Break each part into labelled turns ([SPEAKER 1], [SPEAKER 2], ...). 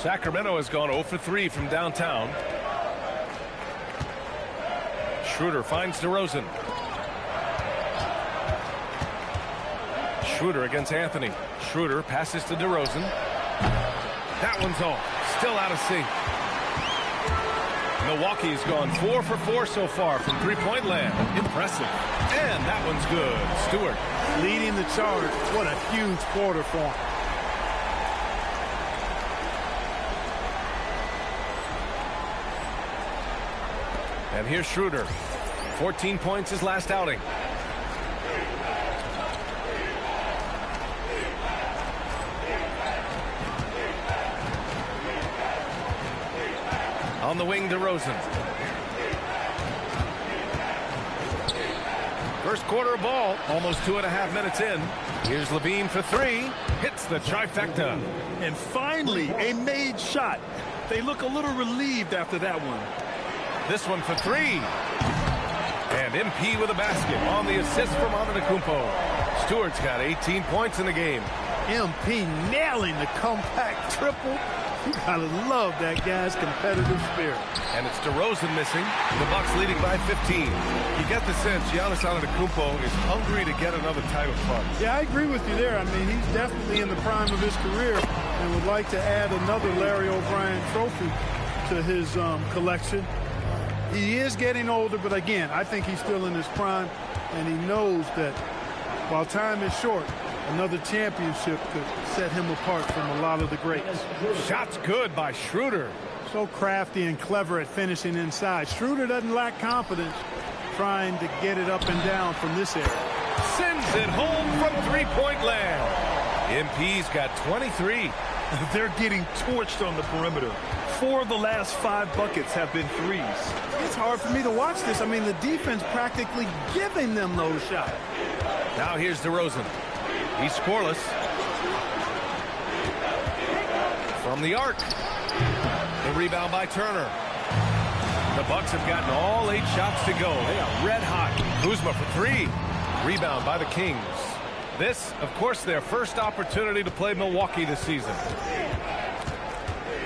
[SPEAKER 1] Sacramento has gone 0 for 3 from downtown. Schroeder finds DeRozan. Schroeder against Anthony. Schroeder passes to DeRozan. That one's off. Still out of sync. Milwaukee's gone 4 for 4 so far from three-point land. Impressive. And that one's good. Stewart
[SPEAKER 2] leading the charge. What a huge quarter for him.
[SPEAKER 1] And here's Schroeder. 14 points his last outing. On the wing, DeRozan. First quarter ball, almost 2.5 minutes in. Here's LaVine for three. Hits the trifecta.
[SPEAKER 2] And finally, a made shot. They look a little relieved after that one.
[SPEAKER 1] This one for three. And MP with a basket on the assist from Antetokounmpo. Stewart's got 18 points in the game.
[SPEAKER 2] MP nailing the compact triple. You gotta love that guy's competitive spirit.
[SPEAKER 1] And it's DeRozan missing. The Bucks leading by 15. You get the sense Giannis Antetokounmpo is hungry to get another title spot.
[SPEAKER 2] Yeah, I agree with you there. I mean, he's definitely in the prime of his career and would like to add another Larry O'Brien trophy to his collection. He is getting older, but again, I think he's still in his prime, and he knows that while time is short, another championship could set him apart from a lot of the greats.
[SPEAKER 1] Shots good by Schroeder.
[SPEAKER 2] So crafty and clever at finishing inside. Schroeder doesn't lack confidence trying to get it up and down from this area.
[SPEAKER 1] Sends it home from three-point land. MP's got 23.
[SPEAKER 3] They're getting torched on the perimeter. 4 of the last 5 buckets have been threes.
[SPEAKER 2] It's hard for me to watch this. I mean, the defense practically giving them those shots.
[SPEAKER 1] Now here's DeRozan. He's scoreless. From the arc. The rebound by Turner. The Bucks have gotten all 8 shots to go. They are red hot. Kuzma for 3. Rebound by the Kings. This, of course, their first opportunity to play Milwaukee this season.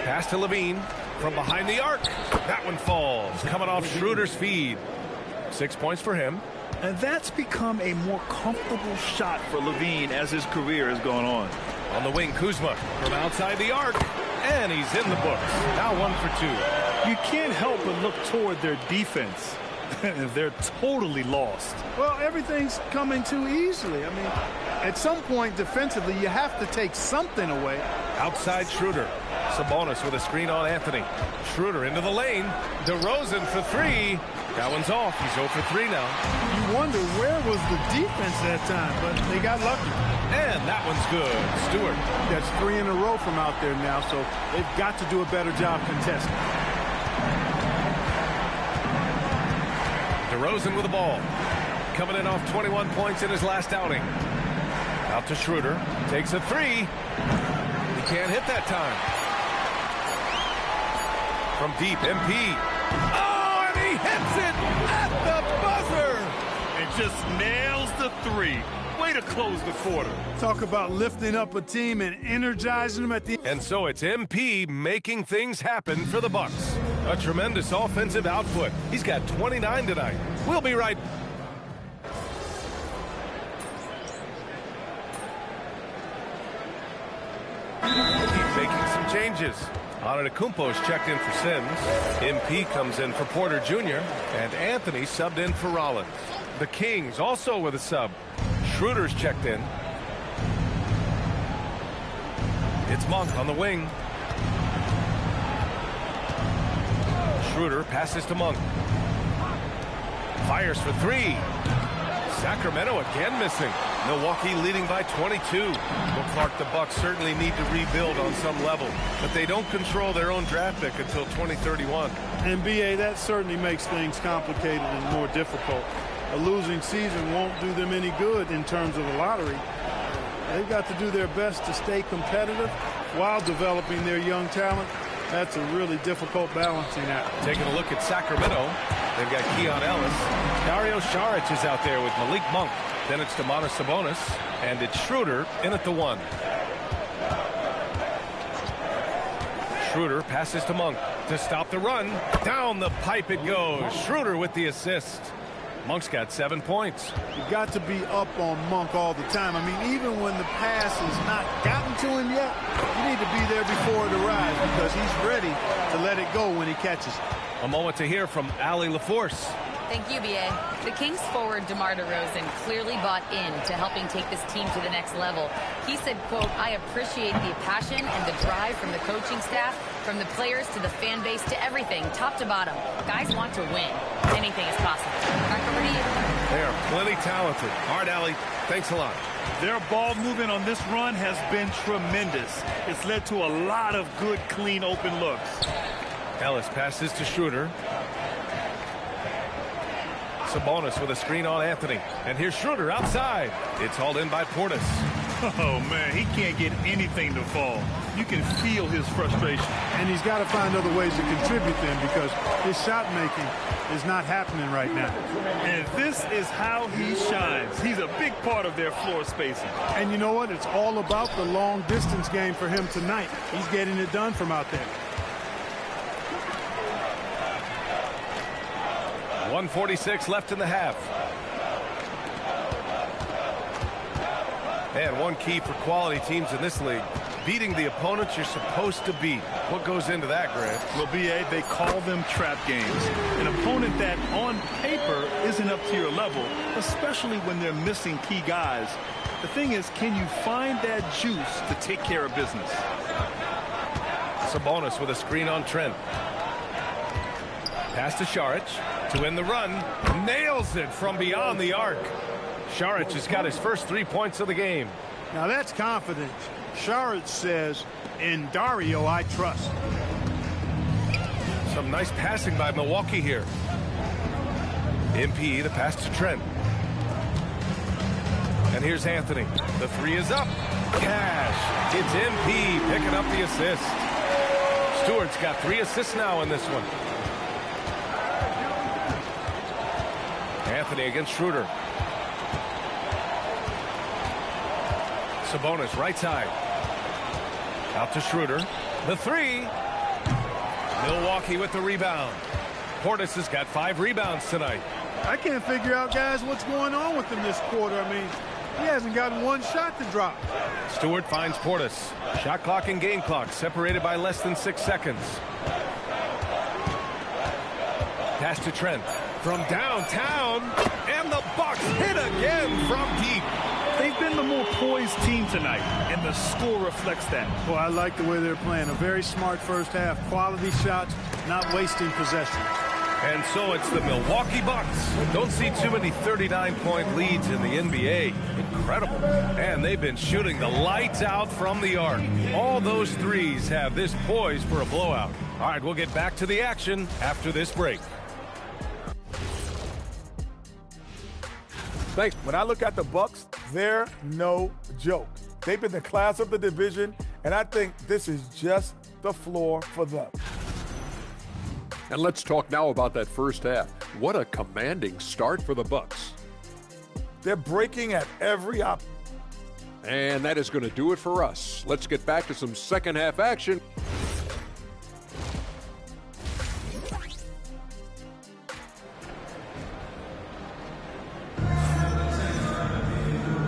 [SPEAKER 1] Pass to LaVine from behind the arc. That one falls. Coming off Schroeder's feed. 6 points for him.
[SPEAKER 3] And that's become a more comfortable shot for LaVine as his career has gone on.
[SPEAKER 1] On the wing, Kuzma from outside the arc. And he's in the books. Now 1 for 2.
[SPEAKER 3] You can't help but look toward their defense. They're totally lost.
[SPEAKER 2] Well, everything's coming too easily. I mean, at some point defensively, you have to take something away.
[SPEAKER 1] Outside Schroeder. Sabonis with a screen on Anthony. Schroeder into the lane. DeRozan for 3. That one's off. He's 0 for 3 now.
[SPEAKER 2] You wonder where was the defense that time, but they got lucky.
[SPEAKER 1] And that one's good. Stewart.
[SPEAKER 2] That's 3 in a row from out there now, so they've got to do a better job contesting.
[SPEAKER 1] DeRozan with the ball. Coming in off 21 points in his last outing. Out to Schroeder. Takes a 3. He can't hit that time. From deep, MP. Oh, and he hits it at the buzzer.
[SPEAKER 3] And just nails the 3. Way to close the quarter.
[SPEAKER 2] Talk about lifting up a team and energizing them at the end.
[SPEAKER 1] And so it's MP making things happen for the Bucks. A tremendous offensive output. He's got 29 tonight. We'll be right back. He's making some changes. Antetokounmpo's checked in for Sims. MP comes in for Porter Jr. And Anthony subbed in for Rollins. The Kings also with a sub. Schroeder's checked in. It's Monk on the wing. Schroeder passes to Monk. Fires for 3. Sacramento again missing. Milwaukee leading by 22. Well, Clark, the Bucks certainly need to rebuild on some level, but they don't control their own draft pick until 2031.
[SPEAKER 2] And BA, that certainly makes things complicated and more difficult. A losing season won't do them any good in terms of the lottery. They've got to do their best to stay competitive while developing their young talent. That's a really difficult balancing act.
[SPEAKER 1] Taking a look at Sacramento, they've got Keon Ellis. Dario Saric is out there with Malik Monk. Then it's Domantas Sabonis, and it's Schroeder in at the 1. Schroeder passes to Monk to stop the run. Down the pipe it goes. Schroeder with the assist. Monk's got 7 points.
[SPEAKER 2] You've got to be up on Monk all the time. I mean, even when the pass has not gotten to him yet, you need to be there before it arrives because he's ready to let it go when he catches it.
[SPEAKER 1] A moment to hear from Allie LaForce.
[SPEAKER 4] Thank you, B.A. The Kings forward DeMar DeRozan clearly bought in to helping take this team to the next level. He said, quote, "I appreciate the passion and the drive from the coaching staff, from the players to the fan base to everything, top to bottom. Guys want to win. Anything is possible." Back over to you.
[SPEAKER 1] They are plenty talented. All right, Allie, thanks a lot.
[SPEAKER 3] Their ball movement on this run has been tremendous. It's led to a lot of good, clean, open looks.
[SPEAKER 1] Ellis passes to Schroeder. Sabonis with a screen on Anthony. And here's Schroeder outside. It's hauled in by Portis.
[SPEAKER 3] Oh, man, he can't get anything to fall. You can feel his frustration.
[SPEAKER 2] And he's got to find other ways to contribute then because his shot making is not happening right now.
[SPEAKER 3] And this is how he shines. He's a big part of their floor spacing.
[SPEAKER 2] And you know what? It's all about the long distance game for him tonight. He's getting it done from out there.
[SPEAKER 1] 1:46 left in the half. And one key for quality teams in this league, beating the opponents you're supposed to beat. What goes into that, Grant?
[SPEAKER 3] Well, B.A., they call them trap games. An opponent that, on paper, isn't up to your level, especially when they're missing key guys. The thing is, can you find that juice to take care of business?
[SPEAKER 1] Sabonis with a screen on Trent. Pass to Šarić to win the run. Nails it from beyond the arc. Šarić has got his first 3 points of the game.
[SPEAKER 2] Now that's confidence. Šarić says, "In Dario, I trust."
[SPEAKER 1] Some nice passing by Milwaukee here. MP, the pass to Trent. And here's Anthony. The three is up. Cash. It's MP picking up the assist. Stewart's got 3 assists now in this one. Anthony against Schroeder. Sabonis right side. Out to Schroeder. The three. Milwaukee with the rebound. Portis has got 5 rebounds tonight.
[SPEAKER 2] I can't figure out, guys, what's going on with him this quarter. I mean, he hasn't gotten one shot to drop.
[SPEAKER 1] Stewart finds Portis. Shot clock and game clock separated by less than 6 seconds. Pass to Trent from downtown, and the Bucks hit again from deep.
[SPEAKER 3] They've been the more poised team tonight, and the score reflects that.
[SPEAKER 2] Well, I like the way they're playing. A very smart first half. Quality shots, not wasting possession.
[SPEAKER 1] And so it's the Milwaukee Bucks. Don't see too many 39-point leads in the NBA. Incredible. And they've been shooting the lights out from the arc. All those threes have this poised for a blowout. All right, we'll get back to the action after this break.
[SPEAKER 5] Thanks. When I look at the Bucks, they're no joke. They've been the class of the division, and I think this is just the floor for them.
[SPEAKER 6] And let's talk now about that first half. What a commanding start for the Bucks.
[SPEAKER 5] They're breaking at every
[SPEAKER 6] And that is going to do it for us. Let's get back to some second half action.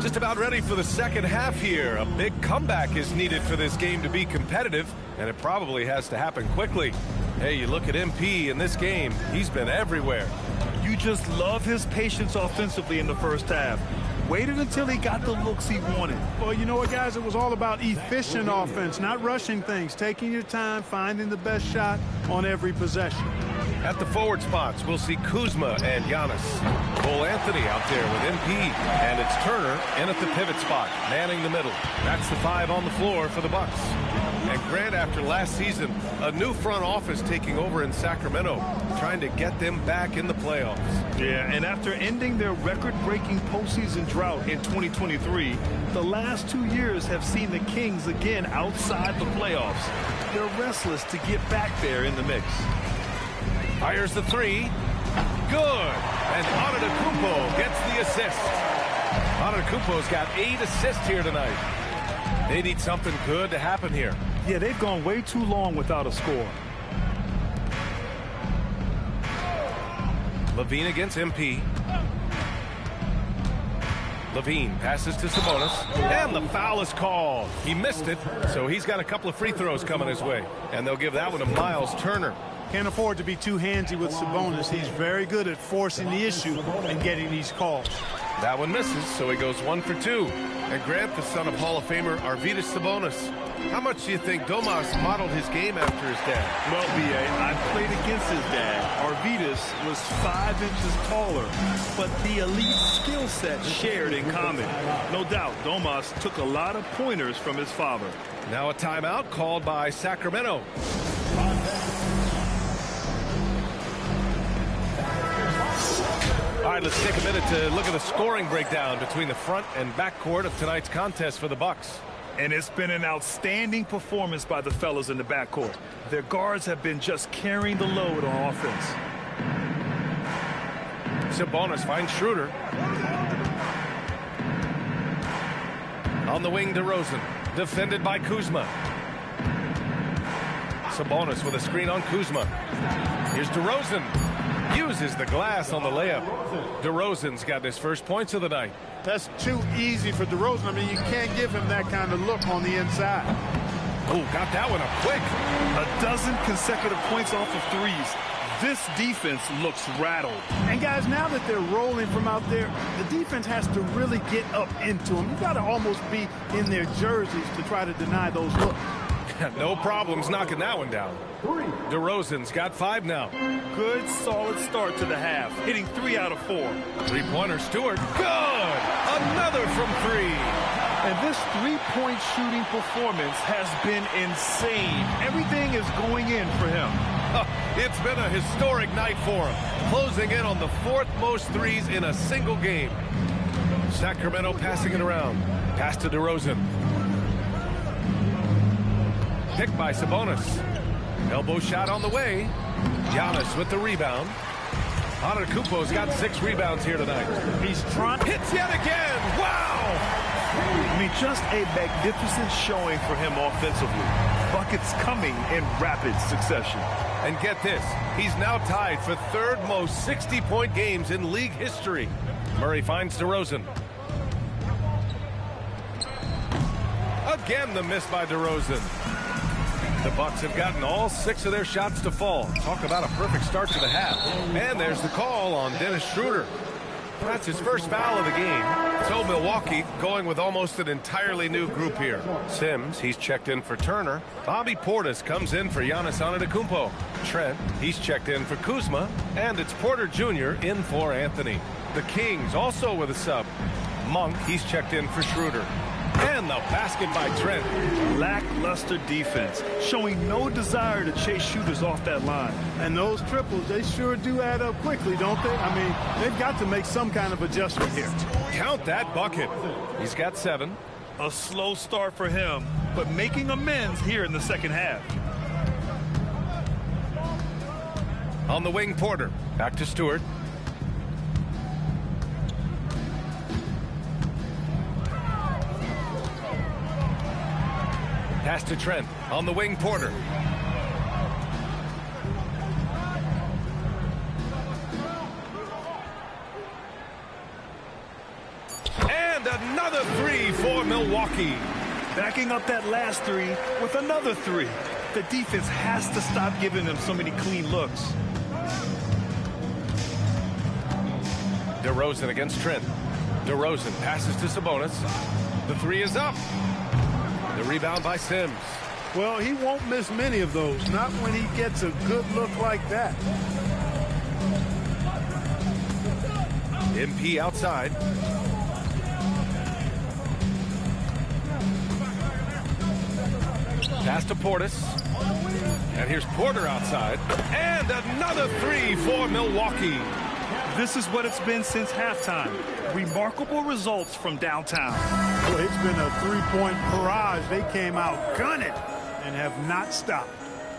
[SPEAKER 1] Just about ready for the second half here. A big comeback is needed for this game to be competitive, and it probably has to happen quickly. Hey, you look at MP in this game, he's been everywhere.
[SPEAKER 3] You just love his patience offensively in the first half. Waited until he got the looks he wanted.
[SPEAKER 2] Well, you know what, guys? It was all about efficient offense, not rushing things, taking your time, finding the best shot on every possession.
[SPEAKER 1] At the forward spots, we'll see Kuzma and Giannis. Cole Anthony out there with MP. And it's Turner in at the pivot spot, manning the middle. That's the 5 on the floor for the Bucks. And Grant, after last season, a new front office taking over in Sacramento, trying to get them back in the playoffs.
[SPEAKER 3] Yeah, and after ending their record-breaking postseason drought in 2023, the last 2 years have seen the Kings again outside the playoffs. They're restless to get back there in the mix.
[SPEAKER 1] Fires the 3. Good. And Antetokounmpo gets the assist. Antetokounmpo's got 8 assists here tonight. They need something good to happen here.
[SPEAKER 3] Yeah, they've gone way too long without a score.
[SPEAKER 1] Levine against MP. Levine passes to Sabonis, and the foul is called. He missed it, so he's got a couple of free throws coming his way, and they'll give that one to Miles Turner.
[SPEAKER 2] Can't afford to be too handsy with Sabonis. He's very good at forcing the issue and getting these calls.
[SPEAKER 1] That one misses, so he goes 1 for 2. And Grant, the son of Hall of Famer Arvydas Sabonis. How much do you think Domas modeled his game after his dad?
[SPEAKER 3] Well, B.A., I played against his dad. Arvydas was 5 inches taller, but the elite skill set shared in common. No doubt, Domas took a lot of pointers from his father.
[SPEAKER 1] Now a timeout called by Sacramento. All right, let's take a minute to look at the scoring breakdown between the front and back court of tonight's contest for the Bucks.
[SPEAKER 3] And it's been an outstanding performance by the fellas in the backcourt. Their guards have been just carrying the load on offense.
[SPEAKER 1] Sabonis finds Schroeder. On the wing, DeRozan. Defended by Kuzma. Sabonis with a screen on Kuzma. Here's DeRozan. Uses the glass on the layup. DeRozan's got his first points of the night.
[SPEAKER 2] That's too easy for DeRozan. I mean, you can't give him that kind of look on the inside.
[SPEAKER 1] Oh, got that one up quick.
[SPEAKER 3] 12 consecutive points off of threes. This defense looks rattled.
[SPEAKER 2] And guys, now that they're rolling from out there, the defense has to really get up into them. You got to almost be in their jerseys to try to deny those looks.
[SPEAKER 1] No problems knocking that one down. DeRozan's got 5 now.
[SPEAKER 3] Good, solid start to the half, hitting 3 out of 4.
[SPEAKER 1] Three-pointer, Stewart. Good! Another from 3.
[SPEAKER 3] And this three-point shooting performance has been insane. Everything is going in for him.
[SPEAKER 1] It's been a historic night for him, closing in on the 4th most threes in a single game. Sacramento passing it around. Pass to DeRozan. Picked by Sabonis. Elbow shot on the way. Giannis with the rebound. Antetokounmpo's got 6 rebounds here tonight.
[SPEAKER 2] He's trying.
[SPEAKER 1] Hits yet again. Wow!
[SPEAKER 3] I mean, just a magnificent showing for him offensively. Buckets coming in rapid succession.
[SPEAKER 1] And get this, he's now tied for 3rd most 60-point games in league history. Murray finds DeRozan. Again, the miss by DeRozan. The Bucks have gotten all 6 of their shots to fall. Talk about a perfect start to the half. And there's the call on Dennis Schroeder. That's his first foul of the game. So Milwaukee going with almost an entirely new group here. Sims, he's checked in for Turner. Bobby Portis comes in for Giannis Antetokounmpo. Trent, he's checked in for Kuzma. And it's Porter Jr. in for Anthony. The Kings also with a sub. Monk, he's checked in for Schroeder. And the basket by Trent.
[SPEAKER 3] Lackluster defense, showing no desire to chase shooters off that line.
[SPEAKER 2] And those triples, they sure do add up quickly, don't they? I mean, they've got to make some kind of adjustment here.
[SPEAKER 1] Count that bucket. He's got 7.
[SPEAKER 3] A slow start for him, but making amends here in the second half.
[SPEAKER 1] On the wing, Porter. Back to Stewart. Pass to Trent. On the wing, Porter. And another 3 for Milwaukee.
[SPEAKER 3] Backing up that last 3 with another 3. The defense has to stop giving them so many clean looks.
[SPEAKER 1] DeRozan against Trent. DeRozan passes to Sabonis. The 3 is up. The rebound by Sims.
[SPEAKER 2] Well, he won't miss many of those, not when he gets a good look like that.
[SPEAKER 1] MP outside. Pass to Portis. And here's Porter outside. And another 3 for Milwaukee.
[SPEAKER 3] This is what it's been since halftime. Remarkable results from downtown.
[SPEAKER 2] Well, it's been a 3-point barrage. They came out gunning and have not stopped.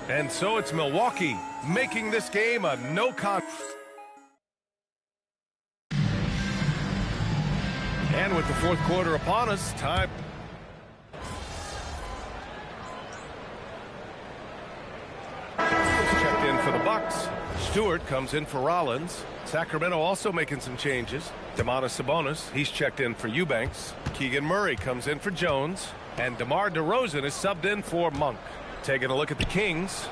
[SPEAKER 1] And so it's Milwaukee making this game a no-contest. And with the 4th quarter upon us, time. Bucks. Stewart comes in for Rollins. Sacramento also making some changes. Domantas Sabonis, he's checked in for Eubanks. Keegan Murray comes in for Jones. And DeMar DeRozan is subbed in for Monk. Taking a look at the Kings.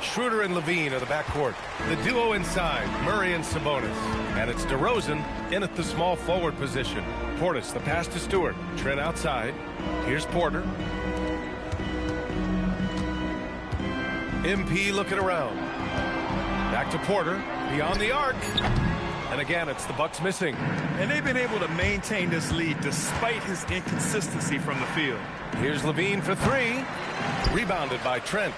[SPEAKER 1] Schroeder and Levine are the backcourt. The duo inside, Murray and Sabonis. And it's DeRozan in at the small forward position. Portis, the pass to Stewart. Trent outside. Here's Porter. MP looking around. Back to Porter. Beyond the arc. And again, it's the Bucks missing.
[SPEAKER 3] And they've been able to maintain this lead despite his inconsistency from the field.
[SPEAKER 1] Here's Levine for three. Rebounded by Trent.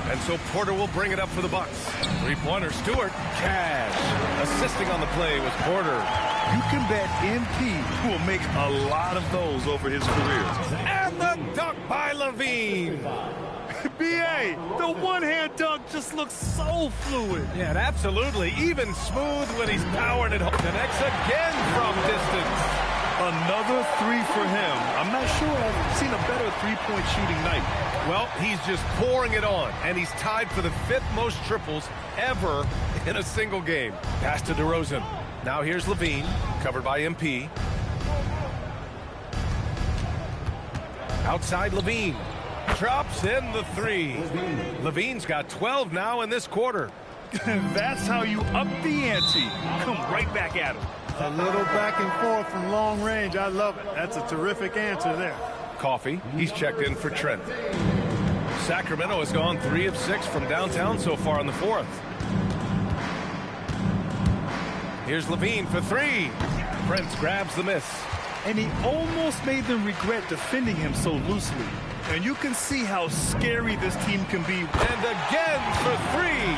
[SPEAKER 1] And so Porter will bring it up for the Bucks. Three-pointer, Stewart. Cash. Assisting on the play was Porter.
[SPEAKER 3] You can bet MP will make a lot of those over his career.
[SPEAKER 1] And the dunk by Levine.
[SPEAKER 3] B.A., the one-hand dunk just looks so fluid.
[SPEAKER 1] Yeah, and absolutely. Even smooth when he's powering it home. Connects again from distance.
[SPEAKER 3] Another three for him. I'm not sure I've seen a better three-point shooting night.
[SPEAKER 1] Well, he's just pouring it on, and he's tied for the 5th most triples ever in a single game. Pass to DeRozan. Now here's Levine, covered by MP. Outside Levine. Drops in the three. Levine's got 12 now in this quarter.
[SPEAKER 3] That's how you up the ante. Come right back at him.
[SPEAKER 2] A little back and forth from long range. I love it. That's a terrific answer there.
[SPEAKER 1] Coffey, he's checked in for Trent. Sacramento has gone 3 of 6 from downtown so far in the 4th. Here's Levine for three. Prince grabs the miss.
[SPEAKER 3] And he almost made them regret defending him so loosely. And you can see how scary this team can be.
[SPEAKER 1] And again for three.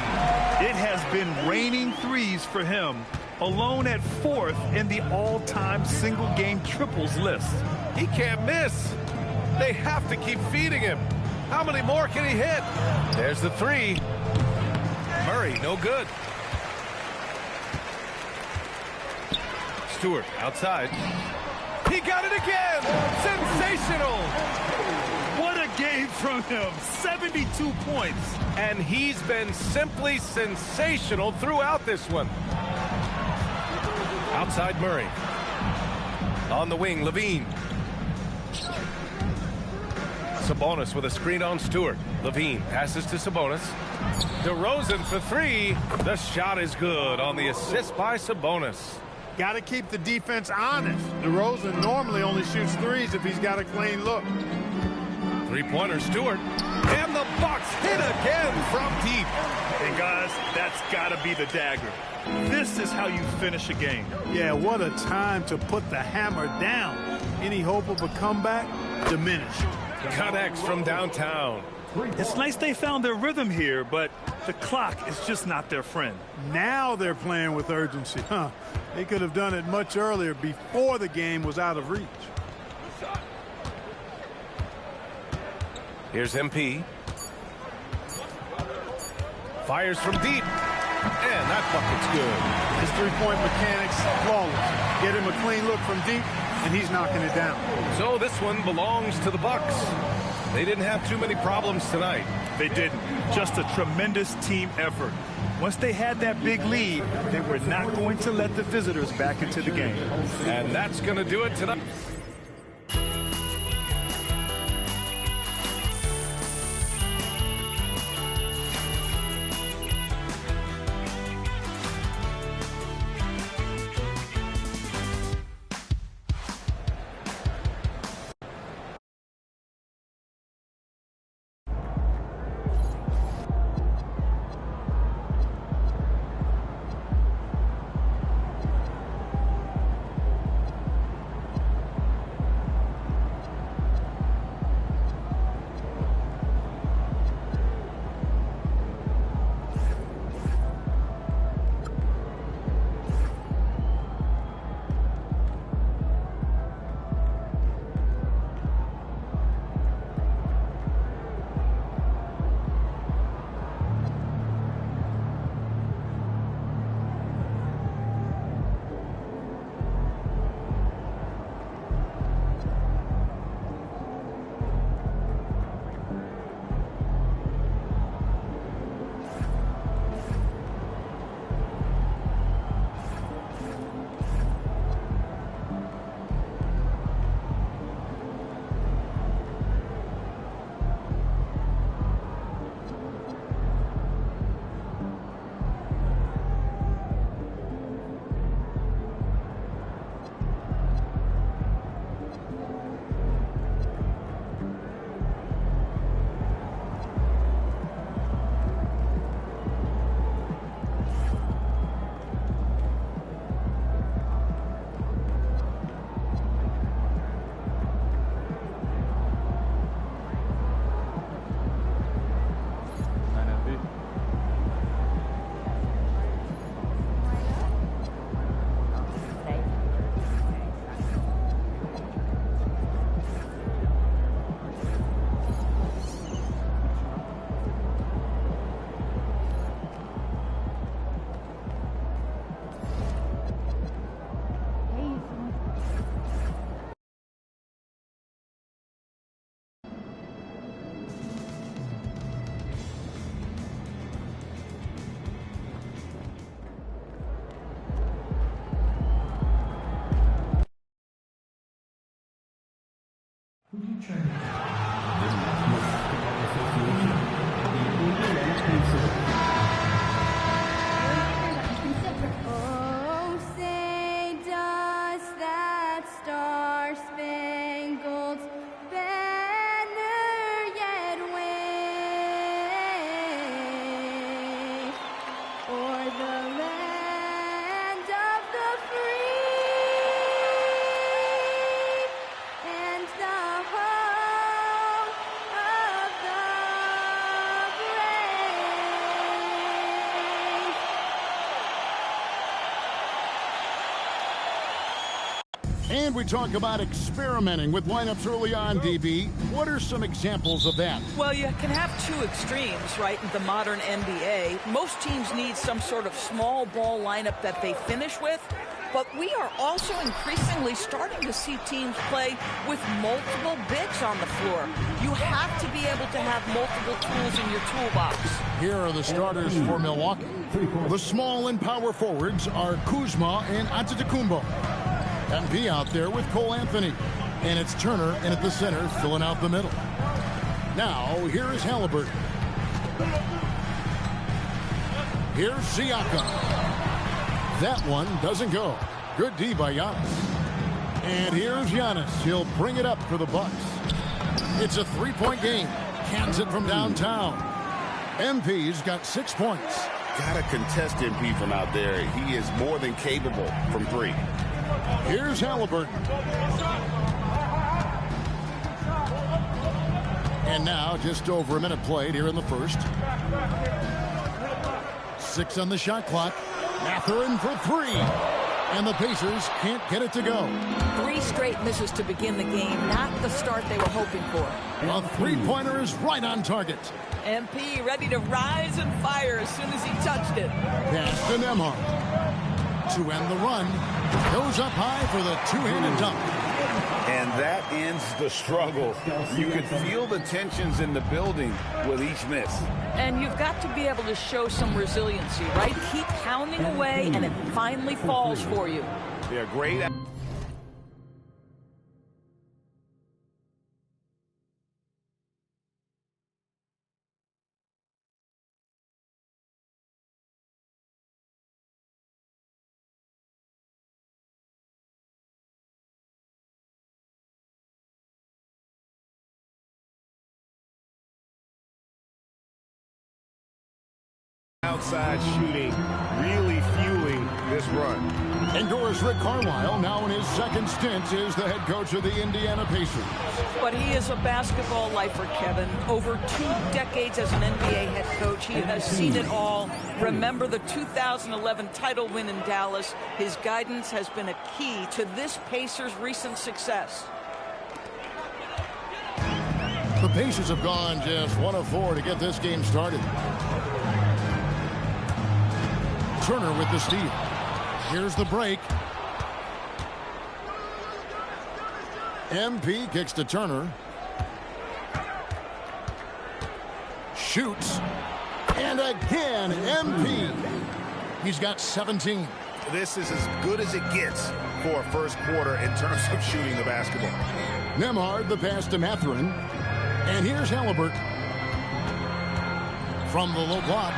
[SPEAKER 3] It has been raining threes for him. Alone at 4th in the all-time single-game triples list.
[SPEAKER 1] He can't miss. They have to keep feeding him. How many more can he hit? There's the three. Murray, no good. Stewart outside. He got it again. Sensational.
[SPEAKER 3] What a game from him. 72 points.
[SPEAKER 1] And he's been simply sensational throughout this one. Outside Murray. On the wing, Levine. Sabonis with a screen on Stewart. Levine passes to Sabonis. DeRozan for three. The shot is good on the assist by Sabonis.
[SPEAKER 2] Got to keep the defense honest. DeRozan normally only shoots threes if he's got a clean look.
[SPEAKER 1] Three-pointer, Stewart. And the Bucks hit again from deep.
[SPEAKER 3] And guys, that's got to be the dagger. This is how you finish a game.
[SPEAKER 2] Yeah, what a time to put the hammer down. Any hope of a comeback? Diminished.
[SPEAKER 1] Connects from downtown.
[SPEAKER 3] It's nice they found their rhythm here, but the clock is just not their friend.
[SPEAKER 2] Now they're playing with urgency. They could have done it much earlier, before the game was out of reach.
[SPEAKER 1] Here's MP. Fires from deep. And that bucket's good.
[SPEAKER 2] His three-point mechanics flawless. Get him a clean look from deep, and he's knocking it down.
[SPEAKER 1] So this one belongs to the Bucks. They didn't have too many problems tonight.
[SPEAKER 3] They didn't. Just a tremendous team effort. Once they had that big lead, they were not going to let the visitors back into the game.
[SPEAKER 1] And that's going to do it tonight.
[SPEAKER 7] land of the free and the home of the brave.
[SPEAKER 8] And we talk about experimenting with lineups early on, DB. What are some examples of that?
[SPEAKER 9] Well, you can have two extremes, right, in the modern NBA. Most teams need some sort of small ball lineup that they finish with. But we are also increasingly starting to see teams play with multiple bigs on the floor. You have to be able to have multiple tools in your toolbox.
[SPEAKER 8] Here are the starters for Milwaukee. The small and power forwards are Kuzma and Antetokounmpo. MP out there with Cole Anthony. And it's Turner in at the center, filling out the middle. Now, here is Halliburton. Here's Siakam. That one doesn't go. Good D by Giannis. And here's Giannis. He'll bring it up for the Bucks. It's a three-point game. Cans it from downtown. MP's got 6 points.
[SPEAKER 10] Got to contest MP from out there. He is more than capable from three.
[SPEAKER 8] Here's Halliburton. And now just over a minute played here in the first. 6 on the shot clock. Mathurin for 3. And the Pacers can't get it to go.
[SPEAKER 9] 3 straight misses to begin the game. Not the start they were hoping for.
[SPEAKER 8] A three-pointer is right on target.
[SPEAKER 9] MP ready to rise and fire as soon as he touched it.
[SPEAKER 8] Pass to Nembhard. To end the run. Goes up high for the two-handed dunk.
[SPEAKER 10] And that ends the struggle. You could feel the tensions in the building with each miss.
[SPEAKER 9] And you've got to be able to show some resiliency, right? Keep pounding away, and it finally falls for you.
[SPEAKER 10] Yeah, great. Outside shooting really fueling this run.
[SPEAKER 8] Endorse Rick Carlisle, now in his second stint, is the head coach of the Indiana Pacers.
[SPEAKER 9] But he is a basketball lifer, Kevin. Over 2 decades as an NBA head coach, he has seen it all. Remember the 2011 title win in Dallas. His guidance has been a key to this Pacers' recent success.
[SPEAKER 8] The Pacers have gone just 1 of 4 to get this game started. Turner with the steal. Here's the break. MP kicks to Turner. Shoots. And again, MP. He's got 17.
[SPEAKER 10] This is as good as it gets for a first quarter in terms of shooting the basketball.
[SPEAKER 8] Nembhard, the pass to Mathurin. And here's Halliburton. From the low block.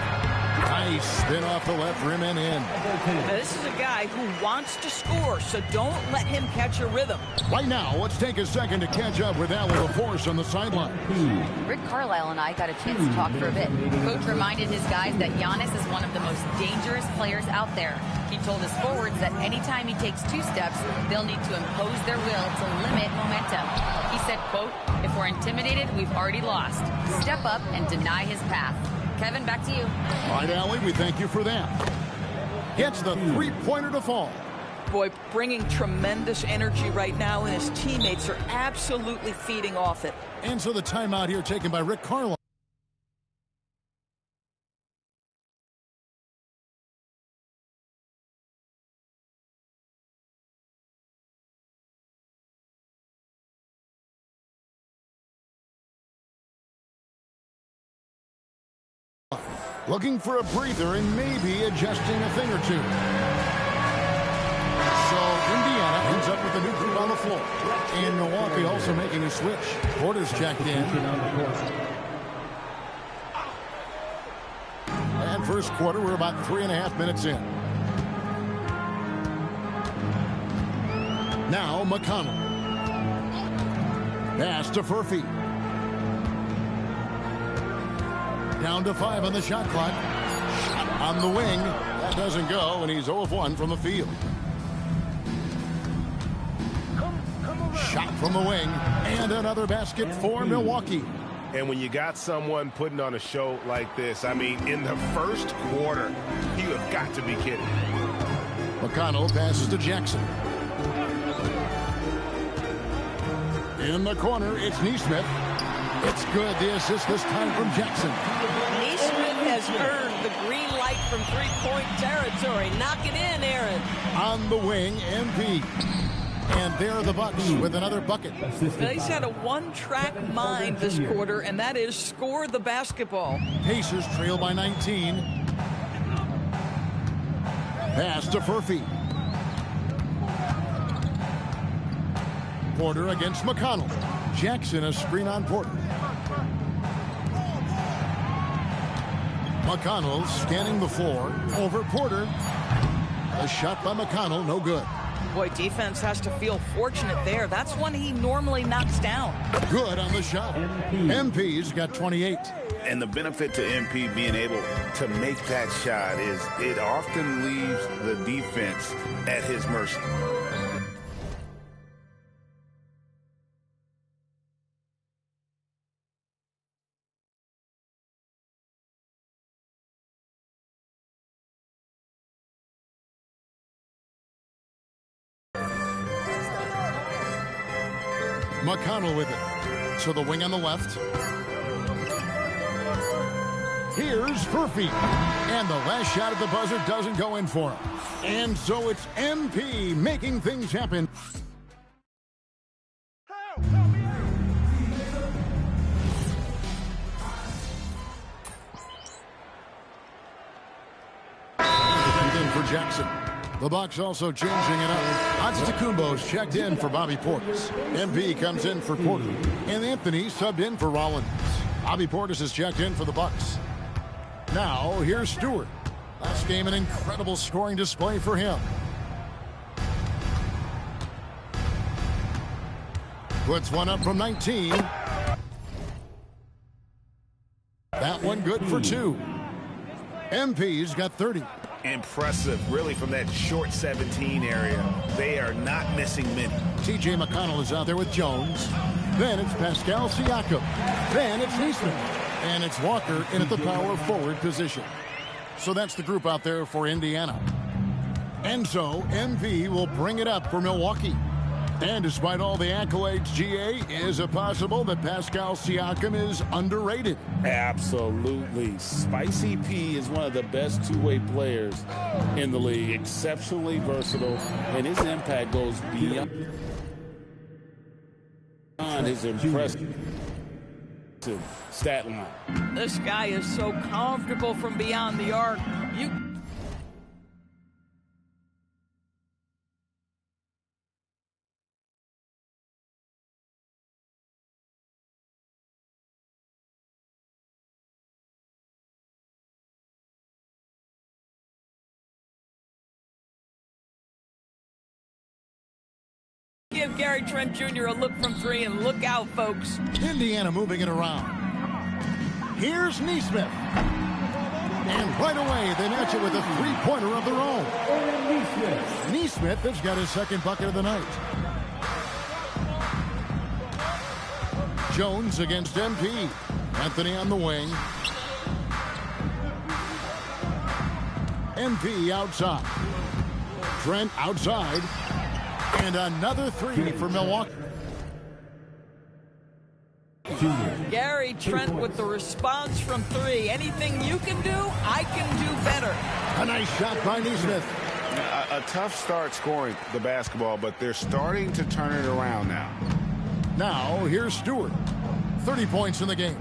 [SPEAKER 8] Nice spin off the left rim and in.
[SPEAKER 9] Now, this is a guy who wants to score, so don't let him catch a rhythm.
[SPEAKER 8] Right now, let's take a second to catch up with Al LaForce on the sideline.
[SPEAKER 4] Rick Carlisle and I got a chance to talk for a bit. Coach reminded his guys that Giannis is one of the most dangerous players out there. He told his forwards that anytime he takes 2 steps, they'll need to impose their will to limit momentum. He said, quote, "If we're intimidated, we've already lost. Step up and deny his path." Kevin, back to you.
[SPEAKER 8] All right, Allie, we thank you for that. Gets the three-pointer to fall.
[SPEAKER 9] Boy, bringing tremendous energy right now, and his teammates are absolutely feeding off it.
[SPEAKER 8] And so the timeout here taken by Rick Carlisle. Looking for a breather and maybe adjusting a thing or 2. So Indiana ends up with a new group on the floor. And Milwaukee also making a switch. Porter's checked in. And first quarter, we're about 3.5 minutes in. Now McConnell. Pass to Furphy. Down to 5 on the shot clock. Shot On the wing, that doesn't go, and he's 0 of 1 from the field. Shot from the wing, and another basket for Milwaukee.
[SPEAKER 11] And when you got someone putting on a show like this, I mean, in the first quarter, you have got to be kidding.
[SPEAKER 8] McConnell passes to Jackson. In the corner, it's Neesmith. It's good. The assist this time from Jackson.
[SPEAKER 9] Neesmith has earned the green light from three-point territory. Knock it in, Aaron.
[SPEAKER 8] On the wing, MP. And there are the Bucks with another bucket.
[SPEAKER 9] He's had a one-track mind this quarter, and that is score the basketball.
[SPEAKER 8] Pacers trail by 19. Pass to Furphy. Porter against McConnell. Jackson a screen on Porter. McConnell scanning the floor over Porter. A shot by McConnell, no good.
[SPEAKER 9] Boy, defense has to feel fortunate there. That's one he normally knocks down.
[SPEAKER 8] Good on the shot. MP's got 28.
[SPEAKER 10] And the benefit to MP being able to make that shot is it often leaves the defense at his mercy.
[SPEAKER 8] McConnell with it. So the wing on the left. Here's Furphy. And the last shot at the buzzer doesn't go in for him. And so it's MP making things happen. In for Jackson. The Bucks also changing it up. Antetokounmpo's checked in for Bobby Portis. MP comes in for Porter. And Anthony subbed in for Rollins. Bobby Portis is checked in for the Bucks. Now, here's Stewart. Last game, an incredible scoring display for him. Puts one up from 19. That one good for 2. MP's got 30.
[SPEAKER 10] Impressive, really, from that short 17 area. They are not missing many.
[SPEAKER 8] T.J. McConnell is out there with Jones. Then it's Pascal Siakam. Then it's Neesmith. And it's Walker in at the power forward position. So that's the group out there for Indiana. And so MP will bring it up for Milwaukee. And despite all the accolades, GA, is it possible that Pascal Siakam is underrated?
[SPEAKER 12] Absolutely. Spicy P is one of the best two-way players in the league. Exceptionally versatile, and his impact goes beyond his impressive stat line.
[SPEAKER 9] This guy is so comfortable from beyond the arc. Give Gary Trent Jr. a look from 3 and look out, folks.
[SPEAKER 8] Indiana moving it around. Here's Neesmith. And right away, they match it with a three-pointer of their own. Neesmith has got his second bucket of the night. Jones against MP. Anthony on the wing. MP outside. Trent outside. And another 3 for Milwaukee.
[SPEAKER 9] Gary Trent with the response from 3. Anything you can do, I can do better.
[SPEAKER 8] A nice shot by Neesmith.
[SPEAKER 10] A tough start scoring the basketball, but they're starting to turn it around now.
[SPEAKER 8] Now, here's Stewart. 30 points in the game.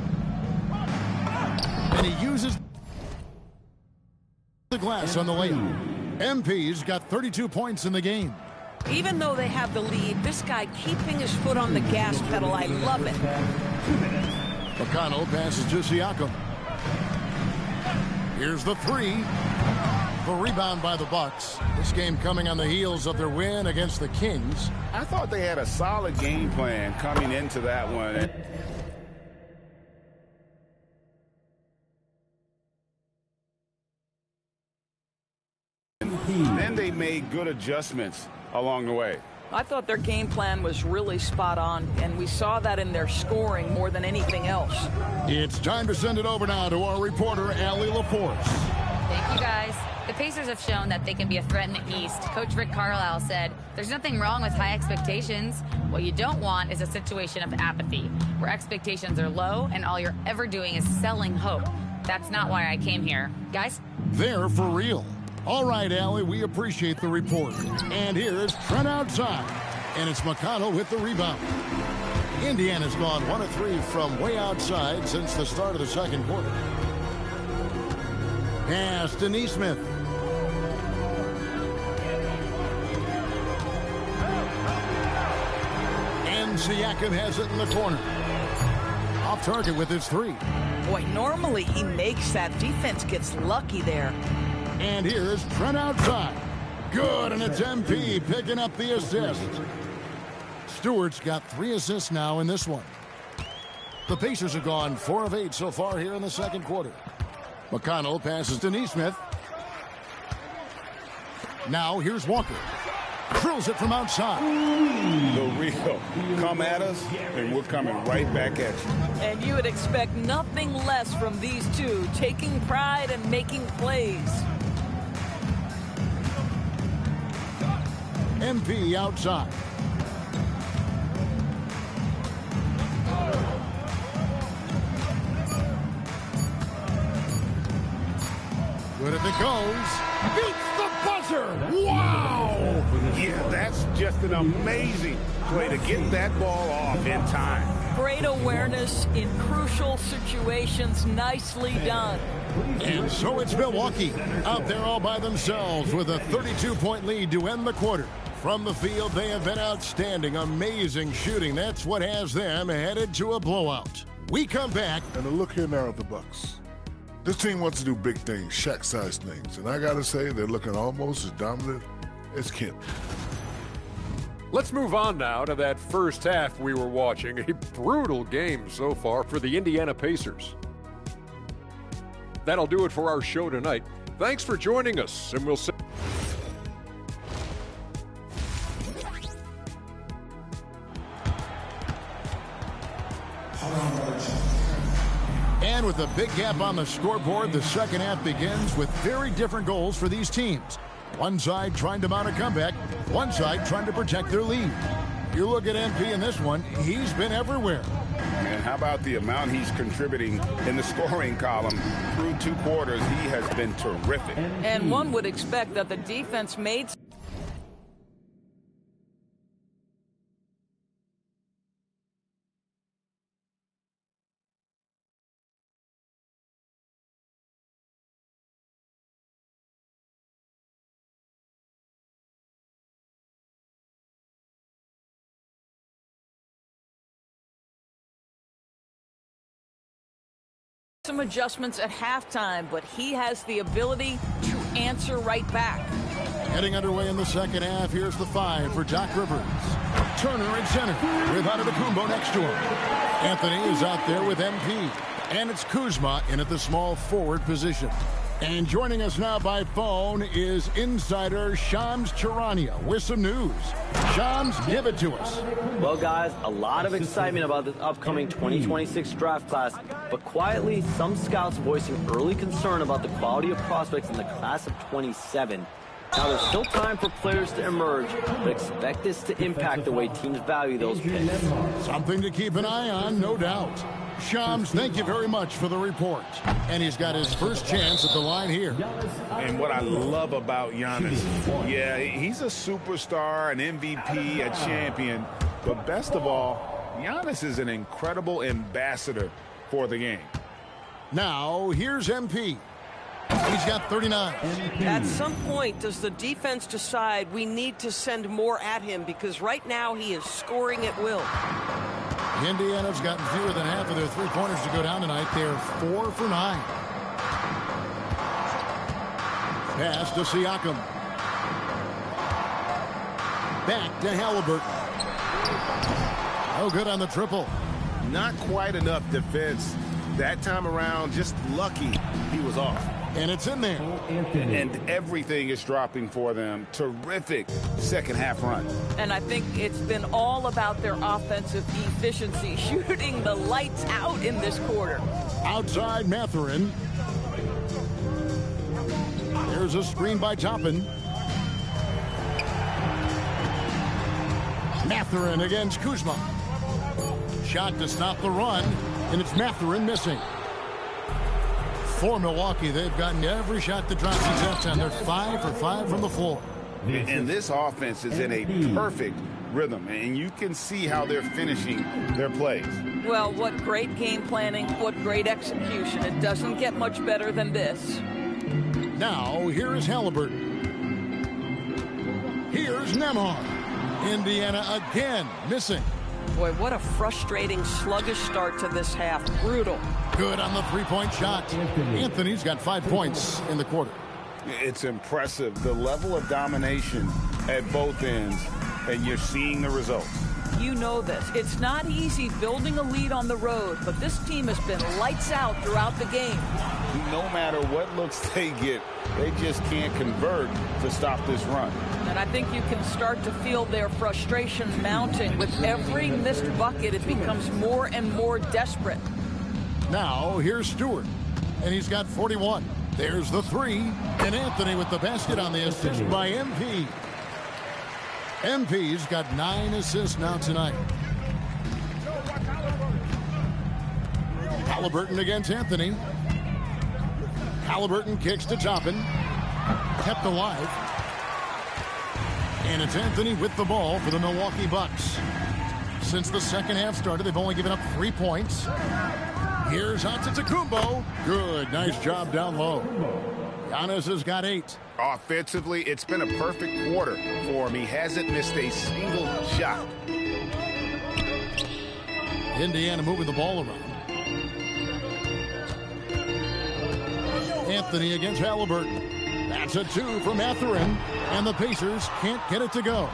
[SPEAKER 8] And he uses the glass on the layup. MP's got 32 points in the game.
[SPEAKER 9] Even though they have the lead, this guy keeping his foot on the gas pedal, I love it.
[SPEAKER 8] McConnell passes to Siakam. Here's the 3. The rebound by the Bucks. This game coming on the heels of their win against the Kings.
[SPEAKER 10] I thought they had a solid game plan coming into that one. then they made good adjustments along the way.
[SPEAKER 9] I thought their game plan was really spot on, and we saw that in their scoring more than anything else.
[SPEAKER 8] It's time to send it over now to our reporter, Allie LaForce.
[SPEAKER 4] Thank you, guys. The Pacers have shown that they can be a threat in the East. Coach Rick Carlisle said, "There's nothing wrong with high expectations. What you don't want is a situation of apathy, where expectations are low and all you're ever doing is selling hope. That's not why I came here." Guys?
[SPEAKER 8] They're for real. All right, Allie, we appreciate the report. And here's Trent outside. And it's McConnell with the rebound. Indiana's gone 1 of 3 from way outside since the start of the second quarter. Pass to Nesmith. And Siakam has it in the corner. Off target with his 3.
[SPEAKER 9] Boy, normally he makes that. Defense gets lucky there.
[SPEAKER 8] And here's Trent outside. Good, and it's MP picking up the assist. Stewart's got 3 assists now in this one. The Pacers have gone 4 of 8 so far here in the second quarter. McConnell passes to Nesmith. Now here's Walker. Drills it from outside.
[SPEAKER 10] The real. Come at us, and we're coming right back at you.
[SPEAKER 9] And you would expect nothing less from these two, taking pride and making plays.
[SPEAKER 8] MP outside. Good as it goes. Beats the buzzer. Wow!
[SPEAKER 10] Yeah, that's just an amazing play to get that ball off in time.
[SPEAKER 9] Great awareness in crucial situations. Nicely done.
[SPEAKER 8] And so it's Milwaukee out there all by themselves with a 32-point lead to end the quarter. From the field, they have been outstanding. Amazing shooting. That's what has them headed to a blowout. We come back.
[SPEAKER 13] And the look here now of the Bucks. This team wants to do big things, Shaq-sized things. And I got to say, they're looking almost as dominant as Kemp.
[SPEAKER 6] Let's move on now to that first half we were watching. A brutal game so far for the Indiana Pacers. That'll do it for our show tonight. Thanks for joining us, and we'll see.
[SPEAKER 8] And with a big gap on the scoreboard, the second half begins with very different goals for these teams. One side trying to mount a comeback, one side trying to protect their lead. You look at MP in this one, he's been everywhere.
[SPEAKER 10] And how about the amount he's contributing in the scoring column? Through 2 quarters, he has been terrific.
[SPEAKER 9] And one would expect that the defense made some adjustments at halftime, but he has the ability to answer right back.
[SPEAKER 8] Getting underway in the second half, here's the 5 for Doc Rivers. Turner at center with Antetokounmpo next to him. Anthony is out there with MP. And it's Kuzma in at the small forward position. And joining us now by phone is insider Shams Charania with some news. Shams, give it to us.
[SPEAKER 14] Well, guys, a lot of excitement about this upcoming 2026 draft class, but quietly, some scouts voicing early concern about the quality of prospects in the class of 27. Now, there's still time for players to emerge, but expect this to impact the way teams value those picks.
[SPEAKER 8] Something to keep an eye on, no doubt. Shams, thank you very much for the report. And he's got his first chance at the line here.
[SPEAKER 10] And what I love about Giannis, yeah, he's a superstar, an MVP, a champion. But best of all, Giannis is an incredible ambassador for the game.
[SPEAKER 8] Now, here's MP. He's got 39.
[SPEAKER 15] At some point, does the defense decide we need to send more at him? Because right now he is scoring at will.
[SPEAKER 8] Indiana's gotten fewer than half of their three-pointers to go down tonight. They're 4 for 9. Pass to Siakam. Back to Halliburton. Oh, good on the triple.
[SPEAKER 11] Not quite enough defense. That time around, just lucky he was off.
[SPEAKER 8] And it's in there.
[SPEAKER 12] And everything is dropping for them. Terrific second half run.
[SPEAKER 9] And I think it's been all about their offensive efficiency, shooting the lights out in this quarter.
[SPEAKER 8] Outside Mathurin. There's a screen by Toppin. Mathurin against Kuzma. Shot to stop the run, and it's Mathurin missing. For Milwaukee, they've gotten every shot that drops since halftime. They're 5 for 5 from the floor.
[SPEAKER 12] And this offense is in a perfect rhythm, and you can see how they're finishing their plays.
[SPEAKER 9] Well, what great game planning, what great execution. It doesn't get much better than this.
[SPEAKER 8] Now, here is Halliburton. Here's Nembhard. Indiana again missing.
[SPEAKER 9] Boy, what a frustrating, sluggish start to this half. Brutal.
[SPEAKER 8] Good on the three-point shot. Anthony's got 5 points in the quarter.
[SPEAKER 12] It's impressive, the level of domination at both ends, and you're seeing the results.
[SPEAKER 9] You know this. It's not easy building a lead on the road, but this team has been lights out throughout the game.
[SPEAKER 12] No matter what looks they get, they just can't convert to stop this run.
[SPEAKER 9] And I think you can start to feel their frustration mounting. With every missed bucket, it becomes more and more desperate.
[SPEAKER 8] Now, here's Stewart, and he's got 41. There's the three, and Anthony with the basket on the assist by MP. MP's got 9 assists now tonight. Halliburton against Anthony. Halliburton kicks to Toppin. Kept alive. And it's Anthony with the ball for the Milwaukee Bucks. Since the second half started, they've only given up 3 points. Here's Antetokounmpo. Good, nice job down low. Giannis has got 8.
[SPEAKER 10] Offensively, it's been a perfect quarter for him. He hasn't missed a single shot.
[SPEAKER 8] Indiana moving the ball around. Anthony against Halliburton. That's a 2 for Mathurin, and the Pacers can't get it to go.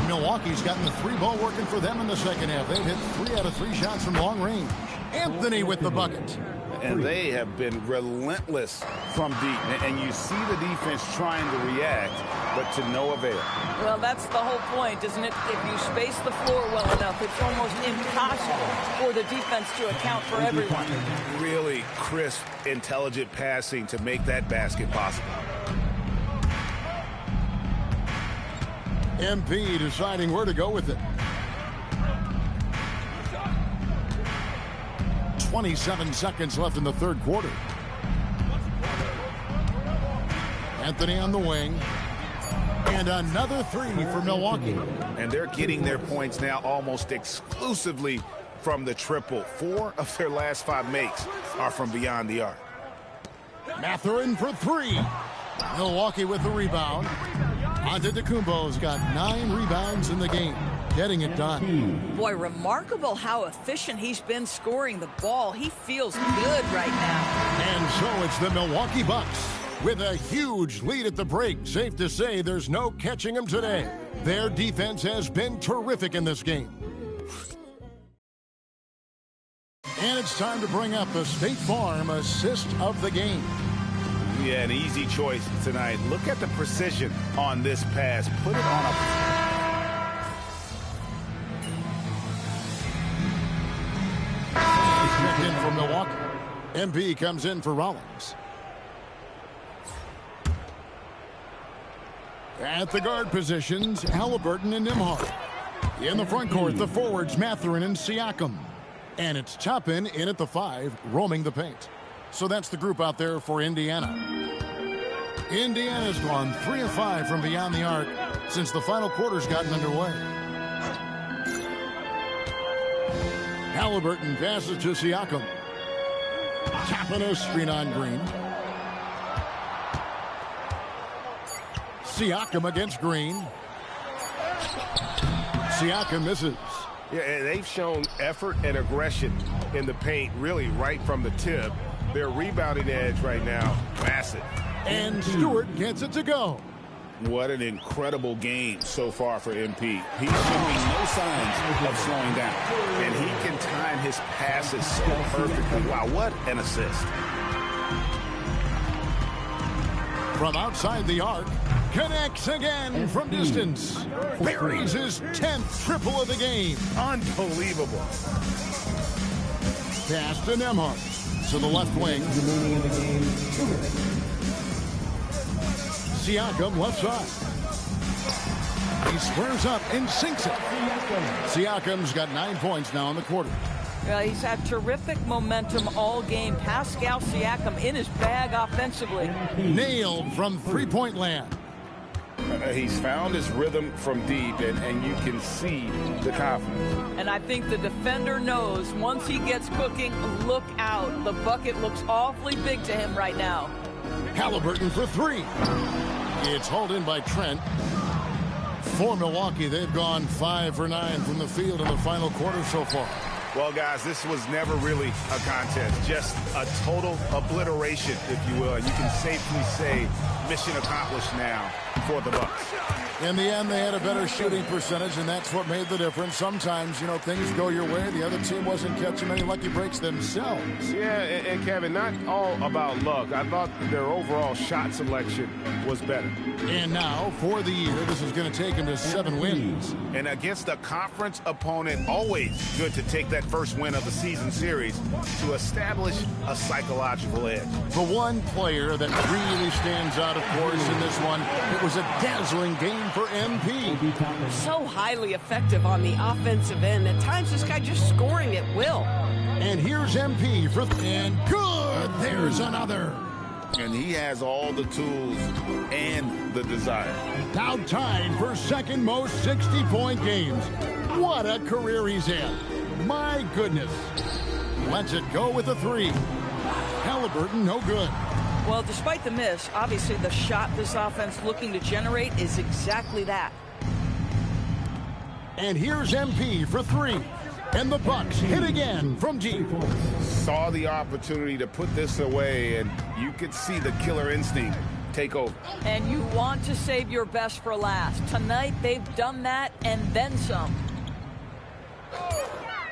[SPEAKER 8] Milwaukee's gotten the 3-ball working for them in the second half. They've hit 3 out of 3 shots from long range. Anthony with the bucket.
[SPEAKER 12] And they have been relentless from deep. And you see the defense trying to react, but to no avail.
[SPEAKER 9] Well, that's the whole point, isn't it? If you space the floor well enough, it's almost impossible for the defense to account for everyone.
[SPEAKER 10] Really crisp, intelligent passing to make that basket possible.
[SPEAKER 8] MP deciding where to go with it. 27 seconds left in the third quarter. Anthony on the wing. And another 3 for Milwaukee.
[SPEAKER 10] And they're getting their points now almost exclusively from the triple. 4 of their last 5 makes are from beyond the arc.
[SPEAKER 8] Mathurin for 3. Milwaukee with the rebound. Antetokounmpo's got 9 rebounds in the game. Getting it done.
[SPEAKER 9] Boy, remarkable how efficient he's been scoring the ball. He feels good right now.
[SPEAKER 8] And so it's the Milwaukee Bucks with a huge lead at the break. Safe to say there's no catching them today. Their defense has been terrific in this game. And it's time to bring up the State Farm assist of the game.
[SPEAKER 10] Yeah, an easy choice tonight. Look at the precision on this pass. Put it on a...
[SPEAKER 8] in for Milwaukee. MP comes in for Rollins. At the guard positions, Halliburton and Nembhard. In the front court, the forwards, Mathurin and Siakam. And it's Toppin in at the 5, roaming the paint. So that's the group out there for Indiana. Indiana's gone 3 of 5 from beyond the arc since the final quarter's gotten underway. Halliburton passes to Siakam. Tapping a screen on Green. Siakam against Green. Siakam misses.
[SPEAKER 11] Yeah, and they've shown effort and aggression in the paint, really right from the tip. Their rebounding edge right now, massive.
[SPEAKER 8] And Stewart gets it to go.
[SPEAKER 12] What an incredible game so far for MP. He's showing no signs of slowing down.
[SPEAKER 10] And he can time his passes so perfectly. Wow, what an assist.
[SPEAKER 8] From outside the arc, connects again from distance. Buries his 10th triple of the game.
[SPEAKER 10] Unbelievable.
[SPEAKER 8] Pass to Nembhard. To the left wing. Siakam left side. He squares up and sinks it. Siakam's got 9 points now in the quarter.
[SPEAKER 9] Well, he's had terrific momentum all game. Pascal Siakam in his bag offensively.
[SPEAKER 8] Nailed from three-point land.
[SPEAKER 10] He's found his rhythm from deep, and you can see the confidence.
[SPEAKER 9] And I think the defender knows once he gets cooking, look out. The bucket looks awfully big to him right now.
[SPEAKER 8] Halliburton for three. It's hauled in by Trent. For Milwaukee, they've gone 5 for 9 from the field in the final quarter so far.
[SPEAKER 10] Well, guys, this was never really a contest, just a total obliteration, if you will. And you can safely say mission accomplished now for the Bucks.
[SPEAKER 8] In the end, they had a better shooting percentage, and that's what made the difference. Sometimes, you know, things go your way. The other team wasn't catching many lucky breaks themselves.
[SPEAKER 11] Yeah, and Kevin, not all about luck. I thought their overall shot selection was better.
[SPEAKER 8] And now, for the year, this is going to take them to 7 wins.
[SPEAKER 10] And against a conference opponent, always good to take that first win of the season series to establish a psychological edge.
[SPEAKER 8] The one player that really stands out, of course, in this one, it was a dazzling game for MP.
[SPEAKER 15] So highly effective on the offensive end. At times, this guy just scoring at will.
[SPEAKER 8] And here's MP for and good. There's another.
[SPEAKER 10] And he has all the tools and the desire.
[SPEAKER 8] Now tied for second most 60-point games. What a career he's had. My goodness. Lets it go with a three. Halliburton, no good.
[SPEAKER 9] Well, despite the miss, obviously the shot this offense looking to generate is exactly that.
[SPEAKER 8] And here's MP for three. And the Bucks hit again from deep.
[SPEAKER 10] Saw the opportunity to put this away, and you could see the killer instinct take over.
[SPEAKER 9] And you want to save your best for last. Tonight, they've done that and then some.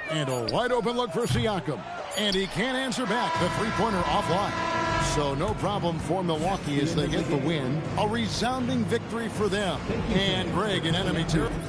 [SPEAKER 8] And a wide open look for Siakam. And he can't answer back. The three-pointer offline. So no problem for Milwaukee as they get the win. A resounding victory for them. And Greg in enemy territory.